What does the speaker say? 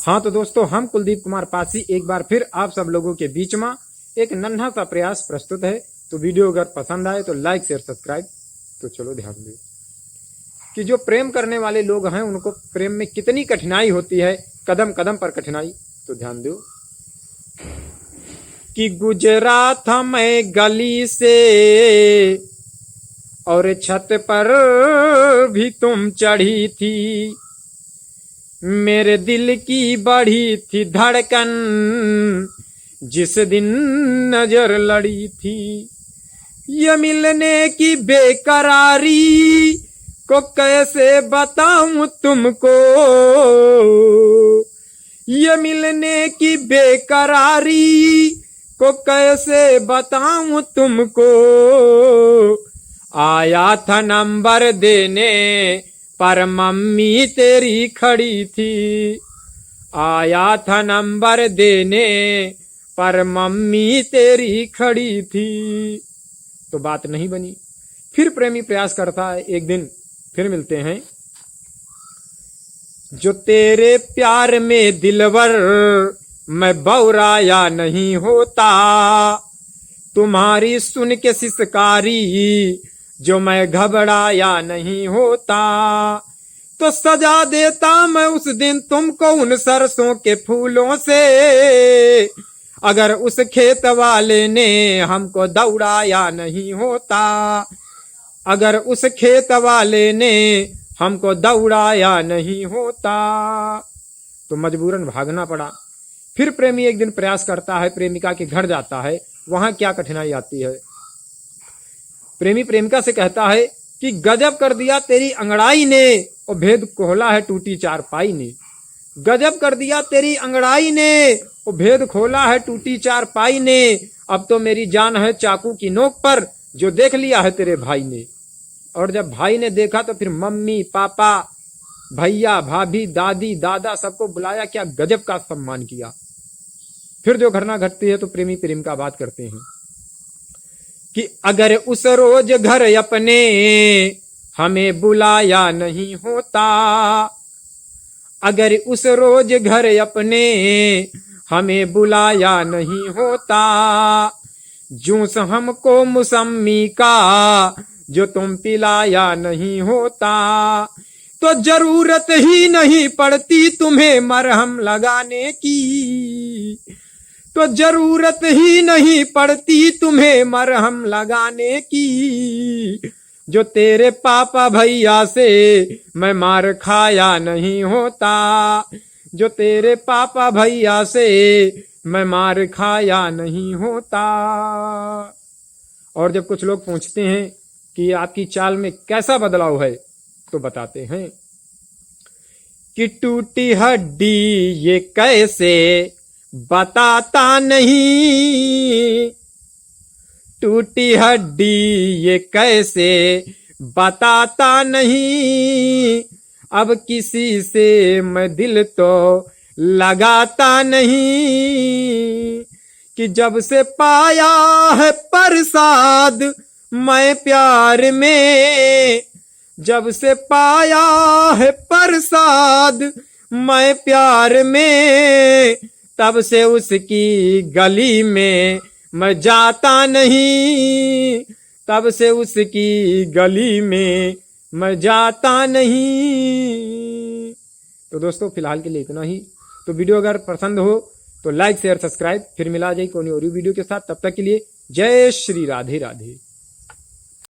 हाँ तो दोस्तों, हम कुलदीप कुमार पासी एक बार फिर आप सब लोगों के बीच में एक नन्हा सा प्रयास प्रस्तुत है। तो वीडियो अगर पसंद आए तो लाइक शेयर सब्सक्राइब। तो चलो ध्यान दो कि जो प्रेम करने वाले लोग हैं उनको प्रेम में कितनी कठिनाई होती है, कदम कदम पर कठिनाई। तो ध्यान दो कि गुजरा था मैं गली से और छत पर भी तुम चढ़ी थी, मेरे दिल की बढ़ी थी धड़कन जिस दिन नजर लड़ी थी। ये मिलने की बेकरारी को कैसे बताऊं तुमको, ये मिलने की बेकरारी को कैसे बताऊं तुमको। आया था नंबर देने पर मम्मी तेरी खड़ी थी, आया था नंबर देने पर मम्मी तेरी खड़ी थी। तो बात नहीं बनी। फिर प्रेमी प्रयास करता है, एक दिन फिर मिलते हैं। जो तेरे प्यार में दिलवर मैं बौराया नहीं होता, तुम्हारी सुन के सिसकारी जो मैं घबराया नहीं होता। तो सजा देता मैं उस दिन तुमको उन सरसों के फूलों से, अगर उस खेत वाले ने हमको दौड़ाया नहीं होता, अगर उस खेत वाले ने हमको दौड़ाया नहीं होता। तो मजबूरन भागना पड़ा। फिर प्रेमी एक दिन प्रयास करता है, प्रेमिका के घर जाता है। वहां क्या कठिनाई आती है। प्रेमी प्रेमिका से कहता है कि गजब कर दिया तेरी अंगड़ाई ने, और भेद खोला है टूटी चारपाई ने। गजब कर दिया तेरी अंगड़ाई ने, और भेद खोला है टूटी चारपाई ने। अब तो मेरी जान है चाकू की नोक पर, जो देख लिया है तेरे भाई ने। और जब भाई ने देखा तो फिर मम्मी पापा भैया भाभी दादी दादा सबको बुलाया। क्या गजब का सम्मान किया। फिर जो घटना घटती है तो प्रेमी प्रेमिका बात करते हैं कि अगर उस रोज घर अपने हमें बुलाया नहीं होता, अगर उस रोज घर अपने हमें बुलाया नहीं होता, जूस हमको मुसम्मी का जो तुम पिलाया नहीं होता, तो जरूरत ही नहीं पड़ती तुम्हें मरहम लगाने की, तो जरूरत ही नहीं पड़ती तुम्हें मरहम लगाने की। जो तेरे पापा भैया से मैं मार खाया नहीं होता, जो तेरे पापा भैया से मैं मार खाया नहीं होता। और जब कुछ लोग पूछते हैं कि आपकी चाल में कैसा बदलाव है, तो बताते हैं कि टूटी हड्डी ये कैसे बताता नहीं, टूटी हड्डी ये कैसे बताता नहीं, अब किसी से मैं दिल तो लगाता नहीं। कि जब से पाया है प्रसाद मैं प्यार में, जब से पाया है प्रसाद मैं प्यार में, तब से उसकी गली में मैं जाता नहीं, तब से उसकी गली में मैं जाता नहीं। तो दोस्तों फिलहाल के लिए इतना ही। तो वीडियो अगर पसंद हो तो लाइक शेयर सब्सक्राइब। फिर मिला जाए कोई और वीडियो के साथ। तब तक के लिए जय श्री राधे राधे।